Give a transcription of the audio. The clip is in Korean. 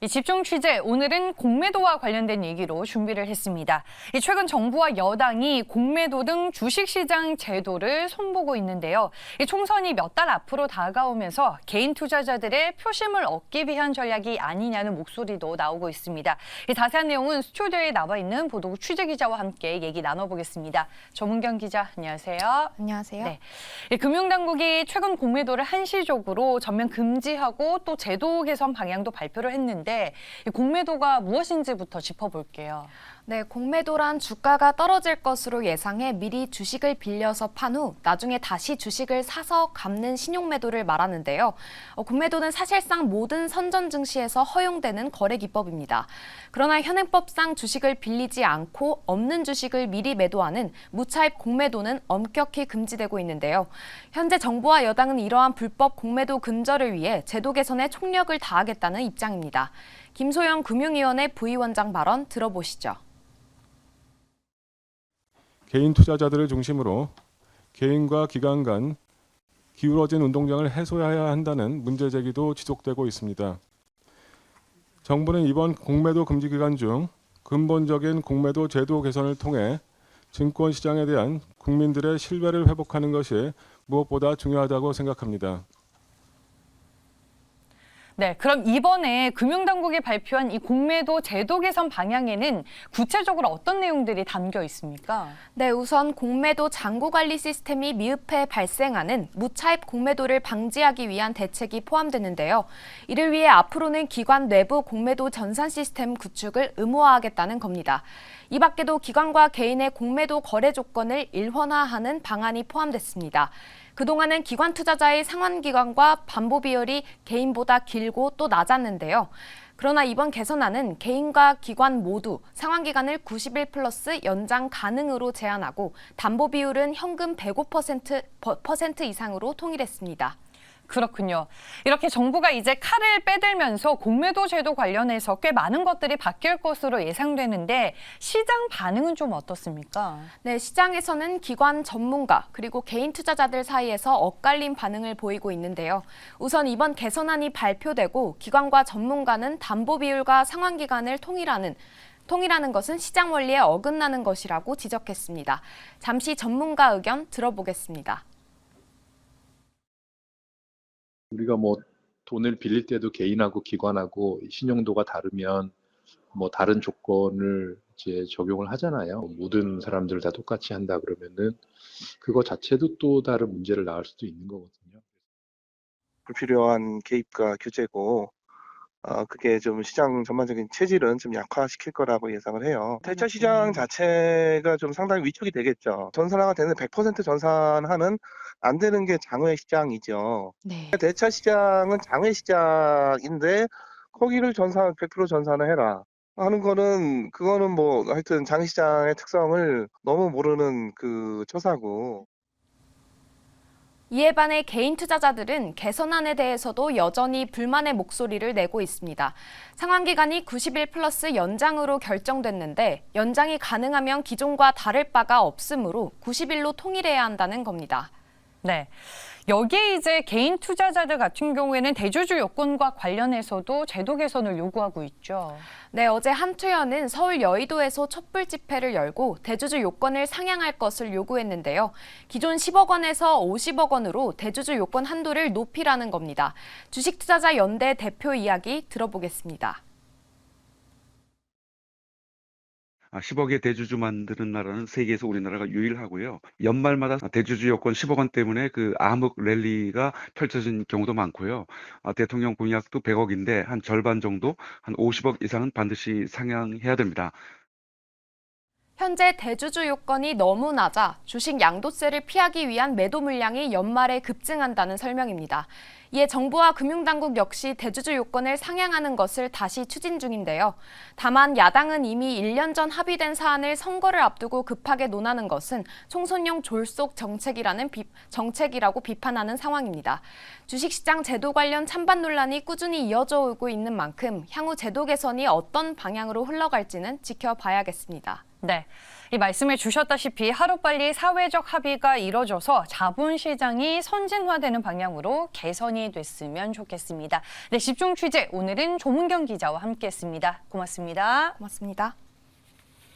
이 집중 취재, 오늘은 공매도와 관련된 얘기로 준비를 했습니다. 최근 정부와 여당이 공매도 등 주식시장 제도를 손보고 있는데요. 총선이 몇 달 앞으로 다가오면서 개인 투자자들의 표심을 얻기 위한 전략이 아니냐는 목소리도 나오고 있습니다. 자세한 내용은 스튜디오에 나와 있는 보도국 취재기자와 함께 얘기 나눠보겠습니다. 조문경 기자, 안녕하세요. 안녕하세요. 네. 금융당국이 최근 공매도를 한시적으로 전면 금지하고 또 제도 개선 방향도 발표를 했는데 공매도가 무엇인지부터 짚어볼게요. 네, 공매도란 주가가 떨어질 것으로 예상해 미리 주식을 빌려서 판 후 나중에 다시 주식을 사서 갚는 신용매도를 말하는데요. 공매도는 사실상 모든 선전 증시에서 허용되는 거래 기법입니다. 그러나 현행법상 주식을 빌리지 않고 없는 주식을 미리 매도하는 무차입 공매도는 엄격히 금지되고 있는데요. 현재 정부와 여당은 이러한 불법 공매도 근절을 위해 제도 개선에 총력을 다하겠다는 입장입니다. 김소영 금융위원회 부위원장 발언 들어보시죠. 개인 투자자들을 중심으로 개인과 기관 간 기울어진 운동장을 해소해야 한다는 문제 제기도 지속되고 있습니다. 정부는 이번 공매도 금지 기간 중 근본적인 공매도 제도 개선을 통해 증권시장에 대한 국민들의 신뢰를 회복하는 것이 무엇보다 중요하다고 생각합니다. 네, 그럼 이번에 금융당국이 발표한 이 공매도 제도 개선 방향에는 구체적으로 어떤 내용들이 담겨 있습니까? 네, 우선 공매도 잔고관리 시스템이 미흡해 발생하는 무차입 공매도를 방지하기 위한 대책이 포함되는데요. 이를 위해 앞으로는 기관 내부 공매도 전산 시스템 구축을 의무화하겠다는 겁니다. 이 밖에도 기관과 개인의 공매도 거래 조건을 일원화하는 방안이 포함됐습니다. 그동안은 기관 투자자의 상환기간과 반보 비율이 개인보다 길고 또 낮았는데요. 그러나 이번 개선안은 개인과 기관 모두 상환기간을 90일 플러스 연장 가능으로 제한하고 담보 비율은 현금 105% 이상으로 통일했습니다. 그렇군요. 이렇게 정부가 이제 칼을 빼들면서 공매도 제도 관련해서 꽤 많은 것들이 바뀔 것으로 예상되는데 시장 반응은 좀 어떻습니까? 네, 시장에서는 기관 전문가 그리고 개인 투자자들 사이에서 엇갈린 반응을 보이고 있는데요. 우선 이번 개선안이 발표되고 기관과 전문가는 담보 비율과 상환 기간을 통일하는 것은 시장 원리에 어긋나는 것이라고 지적했습니다. 잠시 전문가 의견 들어보겠습니다. 우리가 뭐 돈을 빌릴 때도 개인하고 기관하고 신용도가 다르면 뭐 다른 조건을 이제 적용을 하잖아요. 모든 사람들을 다 똑같이 한다 그러면은 그거 자체도 또 다른 문제를 낳을 수도 있는 거거든요. 불필요한 개입과 규제고 그게 좀 시장 전반적인 체질은 좀 약화시킬 거라고 예상을 해요. 대차 시장 자체가 좀 상당히 위축이 되겠죠. 전산화가 되는 100% 전산화는 안 되는 게 장외 시장이죠. 네. 대차 시장은 장외 시장인데 거기를 100% 전산화해라 하는 거는 그거는 뭐 하여튼 장외 시장의 특성을 너무 모르는 그 처사고. 이에 반해 개인 투자자들은 개선안에 대해서도 여전히 불만의 목소리를 내고 있습니다. 상환기간이 90일 플러스 연장으로 결정됐는데 연장이 가능하면 기존과 다를 바가 없으므로 90일로 통일해야 한다는 겁니다. 네. 여기에 이제 개인 투자자들 같은 경우에는 대주주 요건과 관련해서도 제도 개선을 요구하고 있죠. 네, 어제 한투현은 서울 여의도에서 촛불 집회를 열고 대주주 요건을 상향할 것을 요구했는데요. 기존 10억 원에서 50억 원으로 대주주 요건 한도를 높이라는 겁니다. 주식투자자연대 대표 이야기 들어보겠습니다. 10억의 대주주 만드는 나라는 세계에서 우리나라가 유일하고요. 연말마다 대주주 요건 10억 원 때문에 그 암흑 랠리가 펼쳐진 경우도 많고요. 대통령 공약도 100억인데 한 절반 정도, 한 50억 이상은 반드시 상향해야 됩니다. 현재 대주주 요건이 너무 낮아 주식 양도세를 피하기 위한 매도 물량이 연말에 급증한다는 설명입니다. 이에 정부와 금융당국 역시 대주주 요건을 상향하는 것을 다시 추진 중인데요. 다만 야당은 이미 1년 전 합의된 사안을 선거를 앞두고 급하게 논하는 것은 총선용 졸속 정책이라고 비판하는 상황입니다. 주식시장 제도 관련 찬반 논란이 꾸준히 이어져 오고 있는 만큼 향후 제도 개선이 어떤 방향으로 흘러갈지는 지켜봐야겠습니다. 네. 이 말씀해 주셨다시피 하루빨리 사회적 합의가 이뤄져서 자본시장이 선진화되는 방향으로 개선이 됐으면 좋겠습니다. 네, 집중 취재 오늘은 조문경 기자와 함께했습니다. 고맙습니다. 고맙습니다.